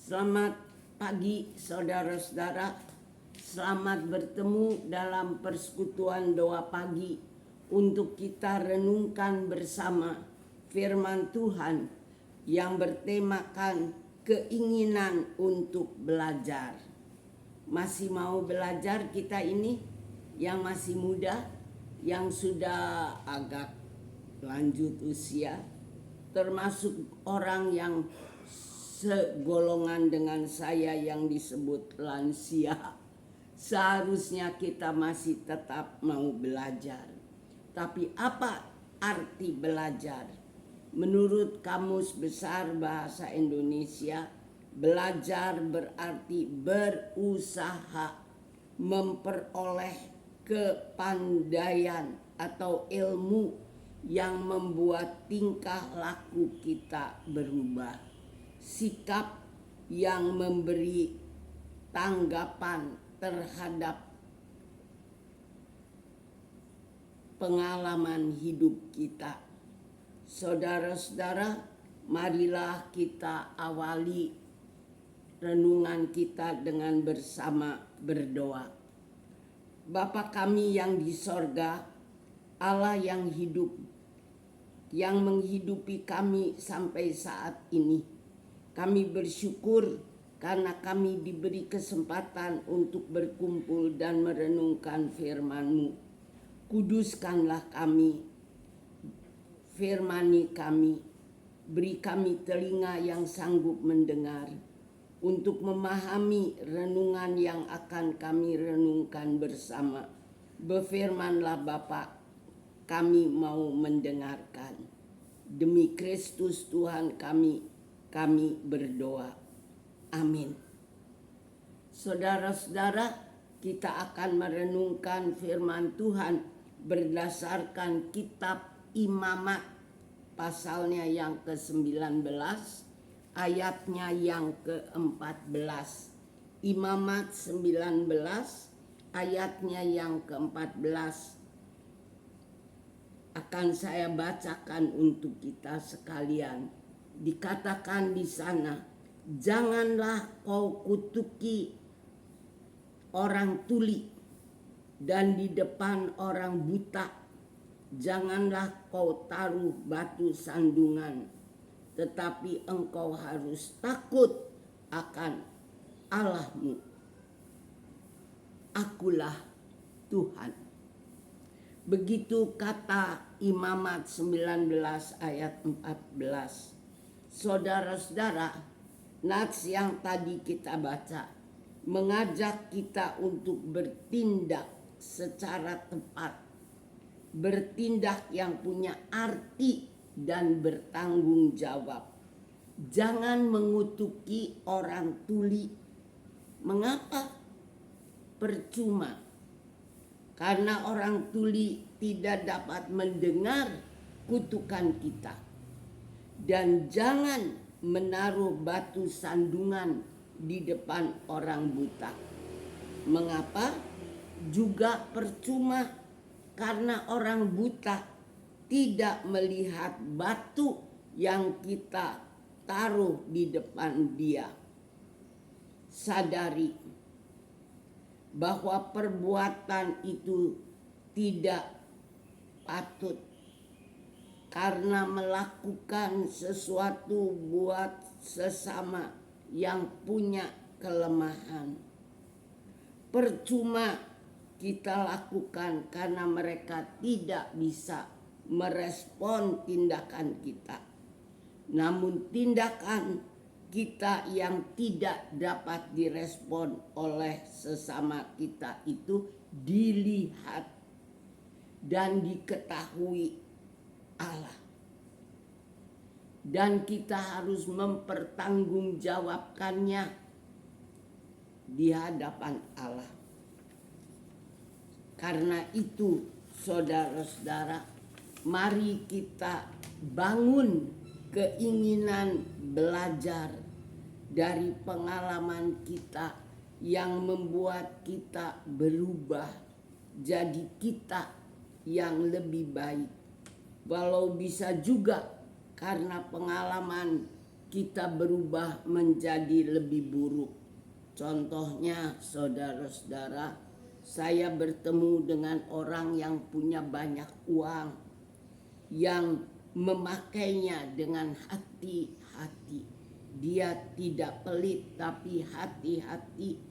Selamat pagi saudara-saudara. Selamat bertemu dalam persekutuan doa pagi untuk kita renungkan bersama firman Tuhan yang bertemakan keinginan untuk belajar. Masih mau belajar kita ini yang masih muda, yang sudah agak lanjut usia, termasuk orang yang segolongan dengan saya yang disebut lansia. Seharusnya kita masih tetap mau belajar. Tapi apa arti belajar? Menurut Kamus Besar Bahasa Indonesia, belajar berarti berusaha memperoleh kepandaian atau ilmu yang membuat tingkah laku kita berubah. Sikap yang memberi tanggapan terhadap pengalaman hidup kita. Saudara-saudara, marilah kita awali renungan kita dengan bersama berdoa. Bapa kami yang di sorga, Allah yang hidup, yang menghidupi kami sampai saat ini. Kami bersyukur karena kami diberi kesempatan untuk berkumpul dan merenungkan firman-Mu. Kuduskanlah kami, firmani kami, beri kami telinga yang sanggup mendengar untuk memahami renungan yang akan kami renungkan bersama. Berfirmanlah Bapa, kami mau mendengarkan. Demi Kristus Tuhan kami berdoa. Amin. Saudara-saudara, kita akan merenungkan firman Tuhan berdasarkan kitab Imamat, pasalnya yang ke-19, ayatnya yang ke-14. Imamat 19, ayatnya yang ke-14 akan saya bacakan untuk kita sekalian. Dikatakan di sana, janganlah kau kutuki orang tuli dan di depan orang buta, janganlah kau taruh batu sandungan, tetapi engkau harus takut akan Allahmu. Akulah Tuhan. Begitu kata Imamat 19 ayat 14. Saudara-saudara, nats yang tadi kita baca mengajak kita untuk bertindak secara tepat, bertindak yang punya arti dan bertanggung jawab. Jangan mengutuki orang tuli. Mengapa? Percuma. Karena orang tuli tidak dapat mendengar kutukan kita. Dan jangan menaruh batu sandungan di depan orang buta. Mengapa? Juga percuma karena orang buta tidak melihat batu yang kita taruh di depan dia. Sadari bahwa perbuatan itu tidak patut, karena melakukan sesuatu buat sesama yang punya kelemahan. Percuma kita lakukan karena mereka tidak bisa merespon tindakan kita. Namun tindakan kita yang tidak dapat direspon oleh sesama kita itu dilihat dan diketahui Allah. Dan kita harus mempertanggungjawabkannya di hadapan Allah. Karena itu, saudara-saudara, mari kita bangun keinginan belajar dari pengalaman kita yang membuat kita berubah jadi kita yang lebih baik. Walau bisa juga karena pengalaman kita berubah menjadi lebih buruk. Contohnya, saudara-saudara, saya bertemu dengan orang yang punya banyak uang, yang memakainya dengan hati-hati. Dia tidak pelit tapi hati-hati.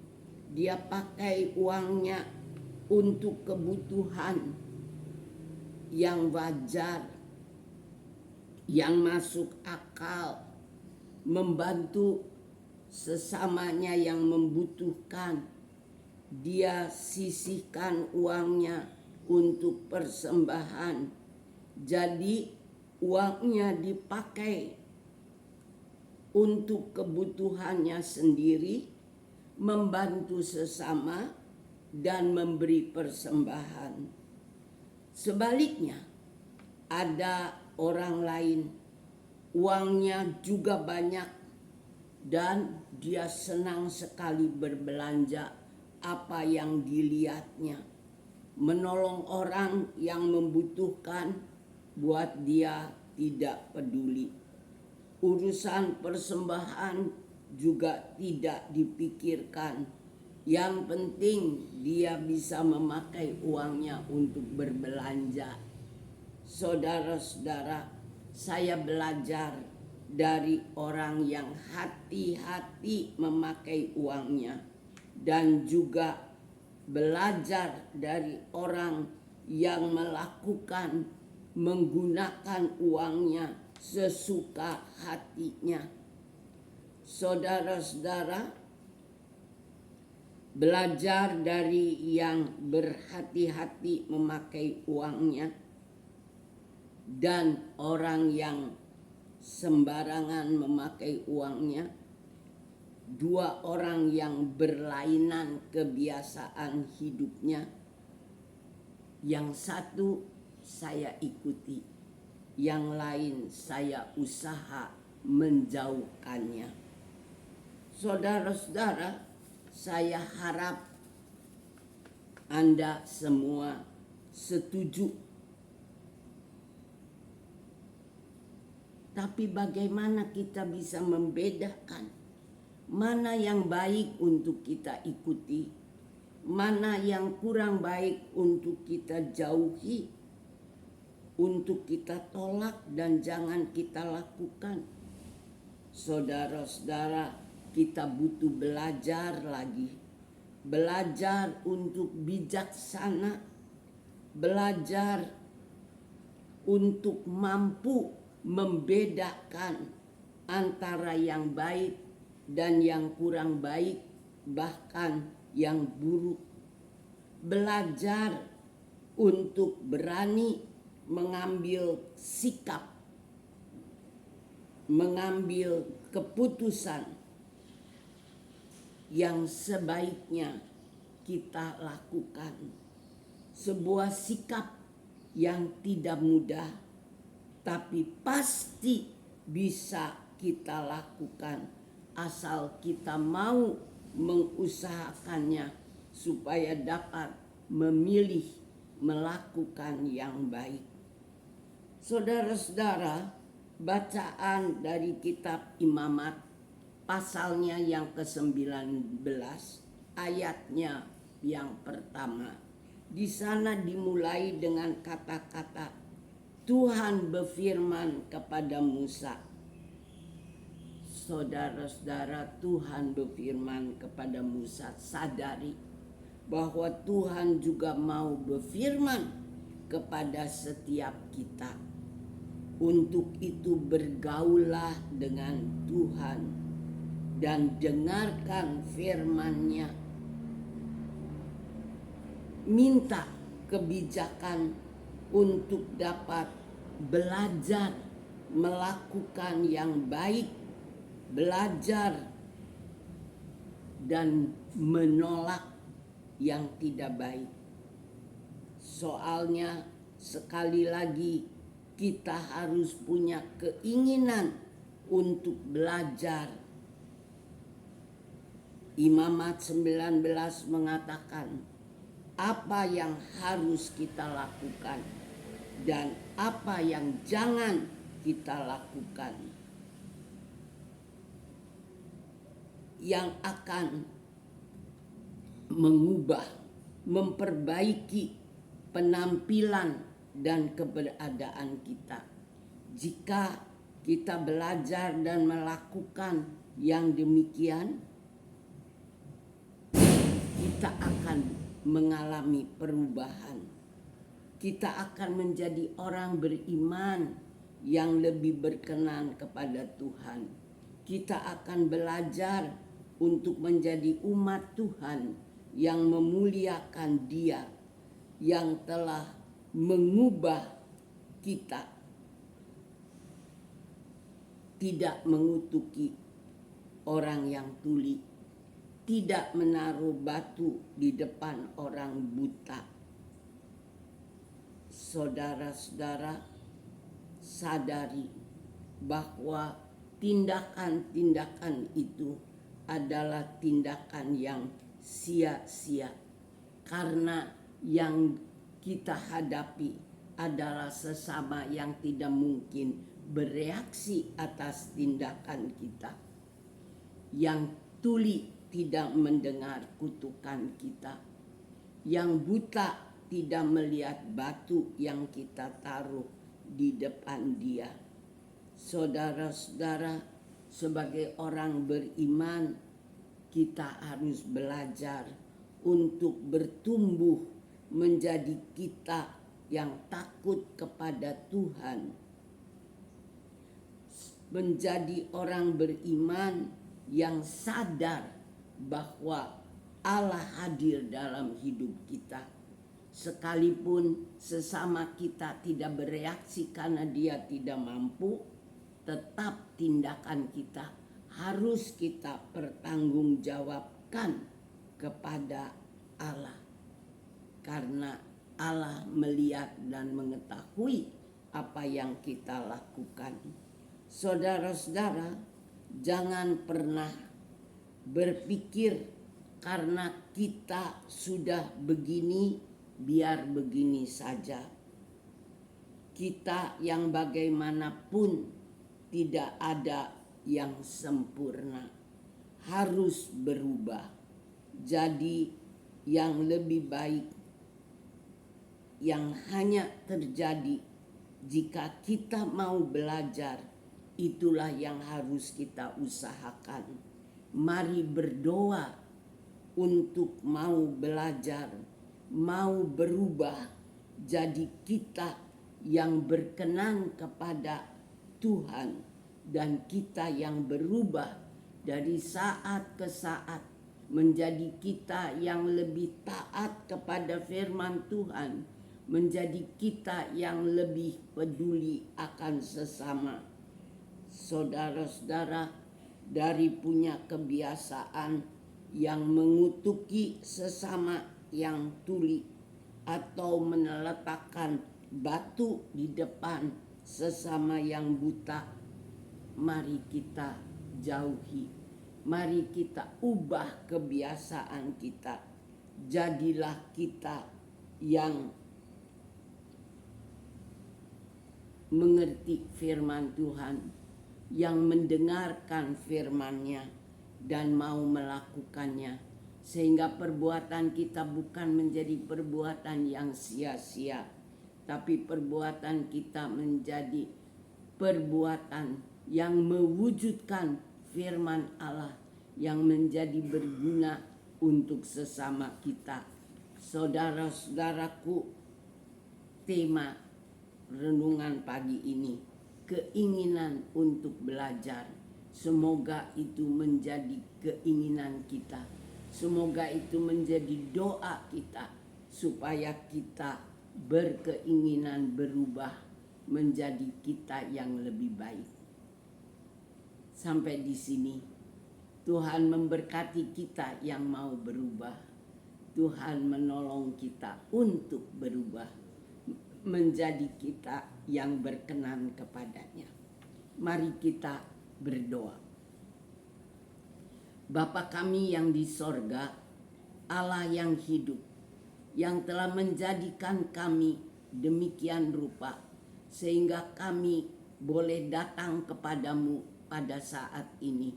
Dia pakai uangnya untuk kebutuhan yang wajar, yang masuk akal, membantu sesamanya yang membutuhkan. Dia sisihkan uangnya untuk persembahan. Jadi uangnya dipakai untuk kebutuhannya sendiri, membantu sesama, dan memberi persembahan. Sebaliknya, ada orang lain, uangnya juga banyak dan dia senang sekali berbelanja apa yang dilihatnya. Menolong orang yang membutuhkan, buat dia tidak peduli. Urusan persembahan juga tidak dipikirkan. Yang penting dia bisa memakai uangnya untuk berbelanja. Saudara-saudara, saya belajar dari orang yang hati-hati memakai uangnya, dan juga belajar dari orang yang menggunakan uangnya sesuka hatinya. Saudara-saudara, belajar dari yang berhati-hati memakai uangnya dan orang yang sembarangan memakai uangnya. Dua orang yang berlainan kebiasaan hidupnya. Yang satu saya ikuti, yang lain saya usaha menjauhkannya. Saudara-saudara, saya harap Anda semua setuju. Tapi bagaimana kita bisa membedakan mana yang baik untuk kita ikuti, mana yang kurang baik untuk kita jauhi, untuk kita tolak dan jangan kita lakukan? Saudara-saudara, kita butuh belajar lagi. Belajar untuk bijaksana. Belajar untuk mampu membedakan antara yang baik dan yang kurang baik, bahkan yang buruk. Belajar untuk berani mengambil sikap, mengambil keputusan yang sebaiknya kita lakukan. Sebuah sikap yang tidak mudah, tapi pasti bisa kita lakukan asal kita mau mengusahakannya supaya dapat memilih melakukan yang baik. Saudara-saudara, bacaan dari kitab Imamat pasalnya yang ke-19, ayatnya yang pertama. Di sana dimulai dengan kata-kata, Tuhan berfirman kepada Musa. Saudara-saudara, Tuhan berfirman kepada Musa. Sadari bahwa Tuhan juga mau berfirman kepada setiap kita. Untuk itu bergaullah dengan Tuhan dan dengarkan firman-Nya. Minta kebijakan untuk dapat belajar melakukan yang baik, belajar dan menolak yang tidak baik. Soalnya sekali lagi kita harus punya keinginan untuk belajar. Imamat 19 mengatakan apa yang harus kita lakukan dan apa yang jangan kita lakukan. yang akan mengubah, memperbaiki penampilan dan keberadaan kita. Jika kita belajar dan melakukan yang demikian, kita akan mengalami perubahan. Kita akan menjadi orang beriman yang lebih berkenan kepada Tuhan. Kita akan belajar untuk menjadi umat Tuhan yang memuliakan Dia yang telah mengubah kita, tidak mengutuki orang yang tuli, tidak menaruh batu di depan orang buta. Saudara-saudara, sadari bahwa tindakan-tindakan itu adalah tindakan yang sia-sia, karena yang kita hadapi adalah sesama yang tidak mungkin bereaksi atas tindakan kita. Yang tuli tidak mendengar kutukan kita, yang buta tidak melihat batu yang kita taruh di depan dia. Saudara-saudara, sebagai orang beriman, kita harus belajar untuk bertumbuh menjadi kita yang takut kepada Tuhan, menjadi orang beriman yang sadar bahwa Allah hadir dalam hidup kita. Sekalipun sesama kita tidak bereaksi karena dia tidak mampu, tetap tindakan kita harus kita pertanggungjawabkan kepada Allah. Karena Allah melihat dan mengetahui apa yang kita lakukan. Saudara-saudara, jangan pernah berpikir karena kita sudah begini, biar begini saja. Kita yang bagaimanapun tidak ada yang sempurna, harus berubah. Jadi yang lebih baik yang hanya terjadi jika kita mau belajar, itulah yang harus kita usahakan. Mari berdoa untuk mau belajar, mau berubah, jadi kita yang berkenan kepada Tuhan, dan kita yang berubah dari saat ke saat menjadi kita yang lebih taat kepada firman Tuhan, menjadi kita yang lebih peduli akan sesama. Saudara-saudara, dari punya kebiasaan yang mengutuki sesama yang tuli atau meletakkan batu di depan sesama yang buta, mari kita jauhi. Mari kita ubah kebiasaan kita. Jadilah kita yang mengerti firman Tuhan, yang mendengarkan firman-Nya dan mau melakukannya, sehingga perbuatan kita bukan menjadi perbuatan yang sia-sia, tapi perbuatan kita menjadi perbuatan yang mewujudkan firman Allah yang menjadi berguna untuk sesama kita. Saudara-saudaraku, tema renungan pagi ini, keinginan untuk belajar. Semoga itu menjadi keinginan kita. Semoga itu menjadi doa kita, supaya kita berkeinginan berubah menjadi kita yang lebih baik. Sampai di sini, Tuhan memberkati kita yang mau berubah. Tuhan menolong kita untuk berubah menjadi kita yang berkenan kepadanya. Mari kita berdoa. Bapa kami yang di sorga, Allah yang hidup, yang telah menjadikan kami demikian rupa, sehingga kami boleh datang kepadamu pada saat ini.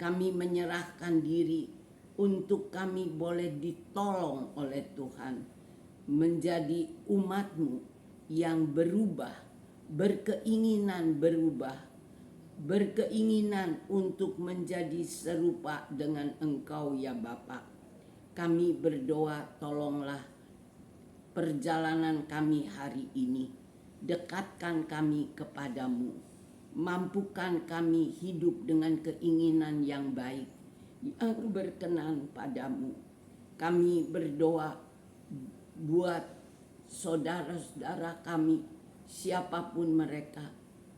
Kami menyerahkan diri untuk kami boleh ditolong oleh Tuhan menjadi umat-Mu yang berubah, berkeinginan berubah, berkeinginan untuk menjadi serupa dengan Engkau ya Bapa. Kami berdoa, tolonglah perjalanan kami hari ini. Dekatkan kami kepadamu. Mampukan kami hidup dengan keinginan yang baik, yang berkenan padamu. Kami berdoa buat saudara-saudara kami, siapapun mereka,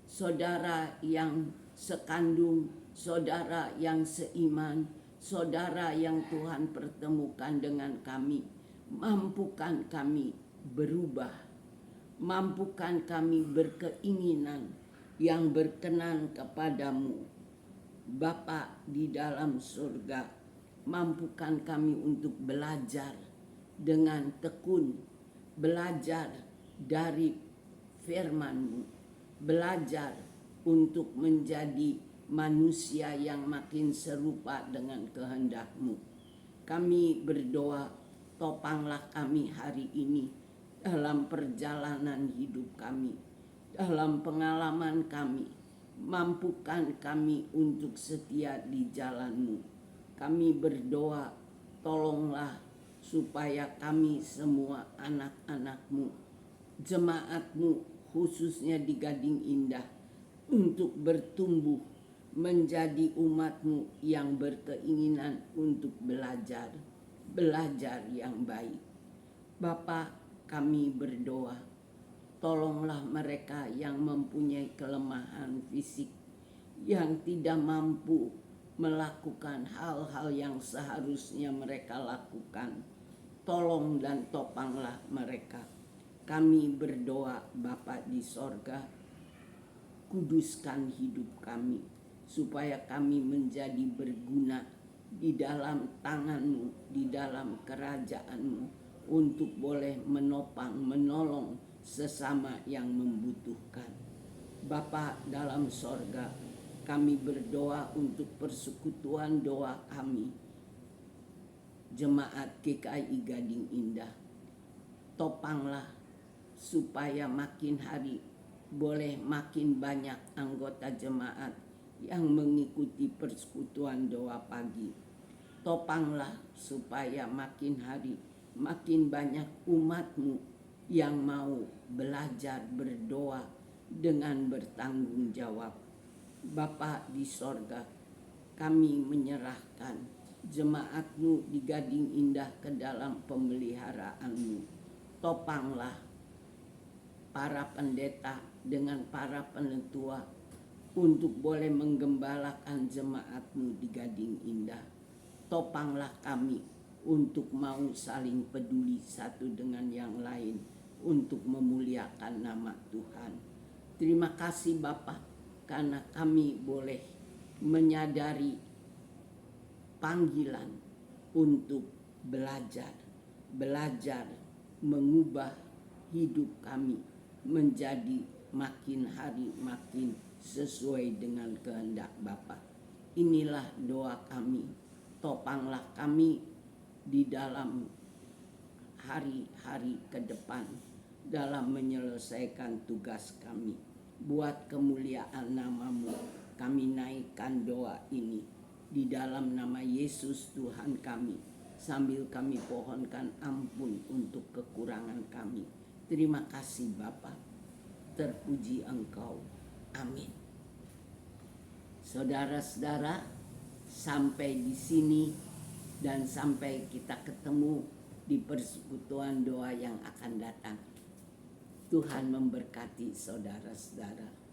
saudara yang sekandung, saudara yang seiman, saudara yang Tuhan pertemukan dengan kami. Mampukan kami berubah, mampukan kami berkeinginan yang berkenan kepadamu. Bapa di dalam surga, mampukan kami untuk belajar dengan tekun, belajar dari firman-Mu, belajar untuk menjadi manusia yang makin serupa dengan kehendak-Mu. Kami berdoa, topanglah kami hari ini dalam perjalanan hidup kami, dalam pengalaman kami. Mampukan kami untuk setia di jalan-Mu. Kami berdoa, tolonglah supaya kami semua anak-anak-Mu, jemaat-Mu khususnya di Gading Indah, untuk bertumbuh menjadi umat-Mu yang berkeinginan untuk belajar yang baik. Bapa, kami berdoa, tolonglah mereka yang mempunyai kelemahan fisik, yang tidak mampu melakukan hal-hal yang seharusnya mereka lakukan. Tolong dan topanglah mereka. Kami berdoa, Bapa di sorga, kuduskan hidup kami, supaya kami menjadi berguna di dalam tangan-Mu, di dalam kerajaan-Mu, untuk boleh menopang, menolong sesama yang membutuhkan. Bapa dalam sorga, kami berdoa untuk persekutuan doa kami, jemaat GKI Gading Indah. Topanglah supaya makin hari boleh makin banyak anggota jemaat yang mengikuti persekutuan doa pagi. Topanglah supaya makin hari makin banyak umat-Mu yang mau belajar berdoa dengan bertanggung jawab. Bapa di sorga, kami menyerahkan jemaat-Mu di Gading Indah ke dalam pemeliharaan-Mu. Topanglah para pendeta dengan para penetua untuk boleh menggembalakan jemaat-Mu di Gading Indah. Topanglah kami untuk mau saling peduli satu dengan yang lain untuk memuliakan nama Tuhan. Terima kasih Bapa, karena kami boleh menyadari panggilan untuk belajar mengubah hidup kami menjadi makin hari makin sesuai dengan kehendak Bapa. Inilah doa kami. Topanglah kami di dalam hari-hari ke depan dalam menyelesaikan tugas kami. Buat kemuliaan nama-Mu, kami naikkan doa ini di dalam nama Yesus Tuhan kami, sambil kami pohonkan ampun untuk kekurangan kami. Terima kasih Bapa, terpuji Engkau. Amin. Saudara-saudara, sampai di sini dan sampai kita ketemu di persekutuan doa yang akan datang. Tuhan memberkati saudara-saudara.